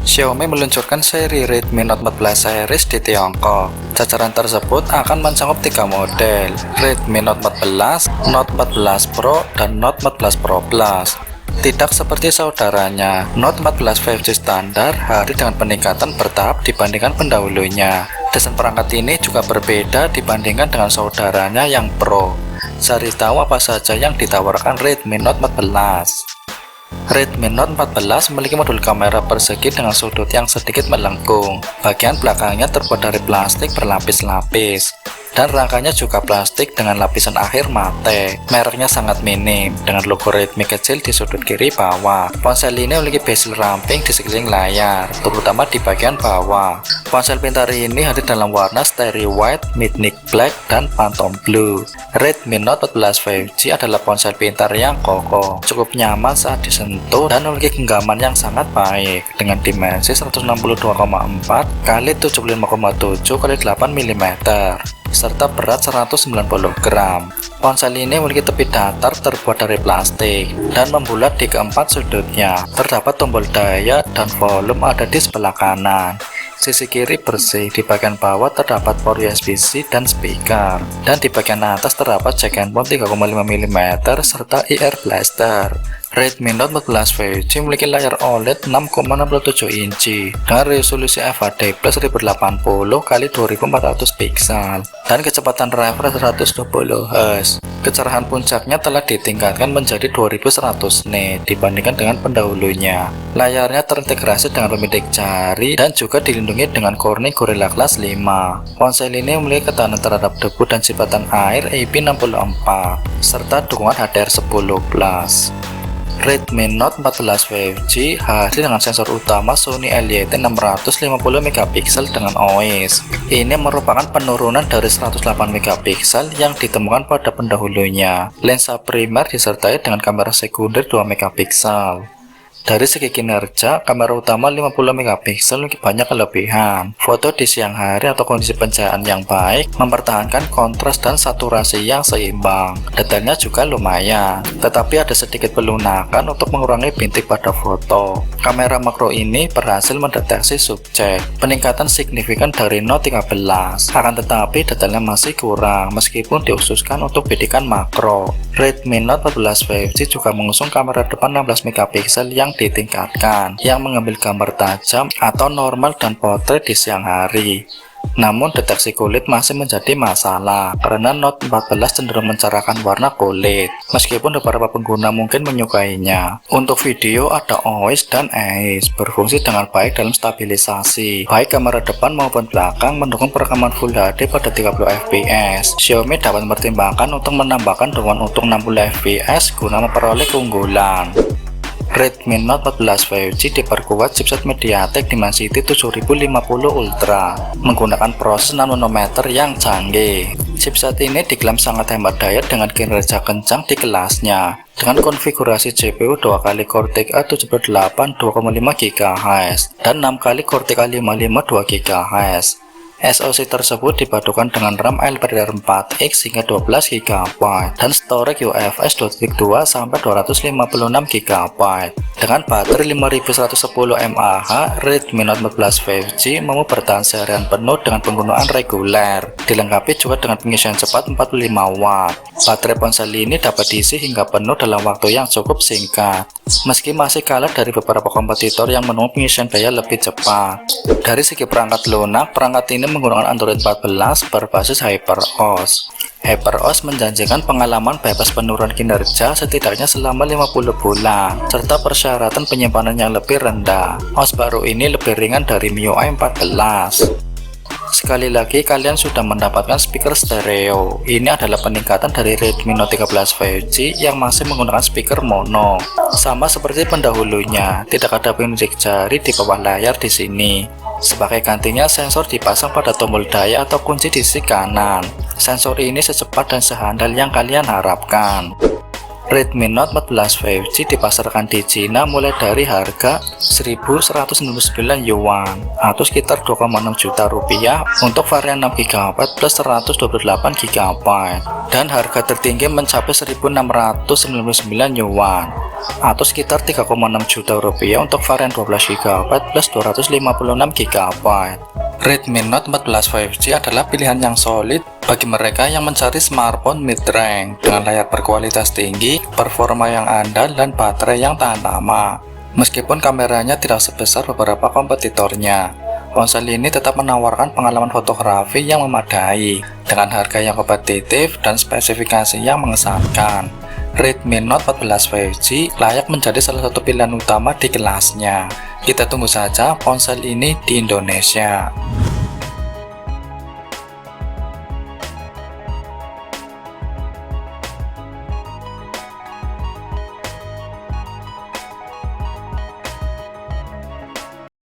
Xiaomi meluncurkan seri Redmi Note 14 series di Tiongkok. Jajaran tersebut akan mencakup 3 model, Redmi Note 14, Note 14 Pro, dan Note 14 Pro Plus. Tidak seperti saudaranya, Note 14 5G standar hadir dengan peningkatan bertahap dibandingkan pendahulunya. Desain perangkat ini juga berbeda dibandingkan dengan saudaranya yang Pro. Cari tahu apa saja yang ditawarkan Redmi Note 14. Redmi Note 14 memiliki modul kamera persegi dengan sudut yang sedikit melengkung. Bagian belakangnya terbuat dari plastik berlapis-lapis, dan rangkanya juga plastik dengan lapisan akhir mate. Mereknya sangat minim, dengan logo Redmi kecil di sudut kiri bawah. Ponsel ini memiliki bezel ramping di sekeliling layar, terutama di bagian bawah. Ponsel pintar ini hadir dalam warna Starry White, Midnight Black, dan Phantom Blue. Redmi Note 14 5G adalah ponsel pintar yang kokoh, cukup nyaman saat disentuh, dan memiliki genggaman yang sangat baik dengan dimensi 162,4 x 75,7 x 8 mm serta berat 190 gram. Ponsel ini memiliki tepi datar terbuat dari plastik dan membulat di keempat sudutnya. Terdapat tombol daya dan volume ada di sebelah kanan. Sisi kiri bersih, di bagian bawah terdapat port USB-C dan speaker, dan di bagian atas terdapat jack handphone 3,5 mm serta IR blaster. Redmi Note 14 5G memiliki layar OLED 6,67 inci dengan resolusi FHD+ 1080 x 2400 pixel dan kecepatan refresh 120 Hz. Kecerahan puncaknya telah ditingkatkan menjadi 2100 nit dibandingkan dengan pendahulunya. Layarnya terintegrasi dengan pemidik jari dan juga dilindungi dengan Corning Gorilla Glass 5. Ponsel ini memiliki ketahanan terhadap debu dan sipatan air IP64 serta dukungan HDR10+. Redmi Note 14 5G hadir dengan sensor utama Sony LYT 650 MP dengan OIS. Ini merupakan penurunan dari 108 MP yang ditemukan pada pendahulunya. Lensa primer disertai dengan kamera sekunder 2 MP. Dari segi kinerja, kamera utama 50 MP memiliki banyak kelebihan. Foto di siang hari atau kondisi pencahayaan yang baik, mempertahankan kontras dan saturasi yang seimbang. Detailnya juga lumayan, tetapi ada sedikit pelunakan untuk mengurangi bintik pada foto. Kamera makro ini berhasil mendeteksi subjek, peningkatan signifikan dari Note 13. Akan tetapi detailnya masih kurang meskipun dikhususkan untuk bidikan makro. Redmi Note 14 5G juga mengusung kamera depan 16 MP yang ditingkatkan, yang mengambil gambar tajam atau normal dan potret di siang hari. Namun deteksi kulit masih menjadi masalah karena Note 14 cenderung mencerahkan warna kulit, meskipun beberapa pengguna mungkin menyukainya. Untuk video ada OIS dan EIS berfungsi dengan baik dalam stabilisasi. Baik kamera depan maupun belakang mendukung perekaman Full HD pada 30 fps. Xiaomi dapat mempertimbangkan untuk menambahkan dukungan untuk 60 fps guna memperoleh keunggulan. Redmi Note 14 5G diperkuat chipset MediaTek Dimensity 7050 Ultra menggunakan proses 6 nanometer yang canggih. Chipset ini diklaim sangat hemat daya dengan kinerja kencang di kelasnya dengan konfigurasi CPU 2 kali Cortex A78 2,5 GHz dan 6 kali Cortex A55 2 GHz. SoC tersebut dipadukan dengan RAM LPDDR4X hingga 12 GB dan storage UFS 2.2 sampai 256 GB. Dengan baterai 5110 mAh, Redmi Note 14 5G mampu bertahan seharian penuh dengan penggunaan reguler. Dilengkapi juga dengan pengisian cepat 45 Watt. Baterai ponsel ini dapat diisi hingga penuh dalam waktu yang cukup singkat, meski masih kalah dari beberapa kompetitor yang menempuh pengisian daya lebih cepat. Dari segi perangkat lunak, perangkat ini menggunakan Android 14 berbasis HyperOS. HyperOS menjanjikan pengalaman bebas penurunan kinerja setidaknya selama 50 bulan, serta persyaratan penyimpanan yang lebih rendah. OS baru ini lebih ringan dari MIUI 14. Sekali lagi kalian sudah mendapatkan speaker stereo. Ini adalah peningkatan dari Redmi Note 13 5G yang masih menggunakan speaker mono. Sama seperti pendahulunya, tidak ada pemidik jari di bawah layar di sini. Sebagai gantinya, sensor dipasang pada tombol daya atau kunci di sisi kanan. Sensor ini secepat dan sehandal yang kalian harapkan. Redmi Note 14 5G dipasarkan di Cina mulai dari harga 1.199 yuan atau sekitar 2,6 juta rupiah untuk varian 6GB plus 128GB, dan harga tertinggi mencapai 1.699 yuan atau sekitar 3,6 juta rupiah untuk varian 12GB plus 256GB. Redmi Note 14 5G adalah pilihan yang solid bagi mereka yang mencari smartphone mid-range dengan layar berkualitas tinggi, performa yang andal, dan baterai yang tahan lama. Meskipun kameranya tidak sebesar beberapa kompetitornya, ponsel ini tetap menawarkan pengalaman fotografi yang memadai dengan harga yang kompetitif dan spesifikasi yang mengesankan. Redmi Note 14 5G layak menjadi salah satu pilihan utama di kelasnya. Kita tunggu saja ponsel ini di Indonesia.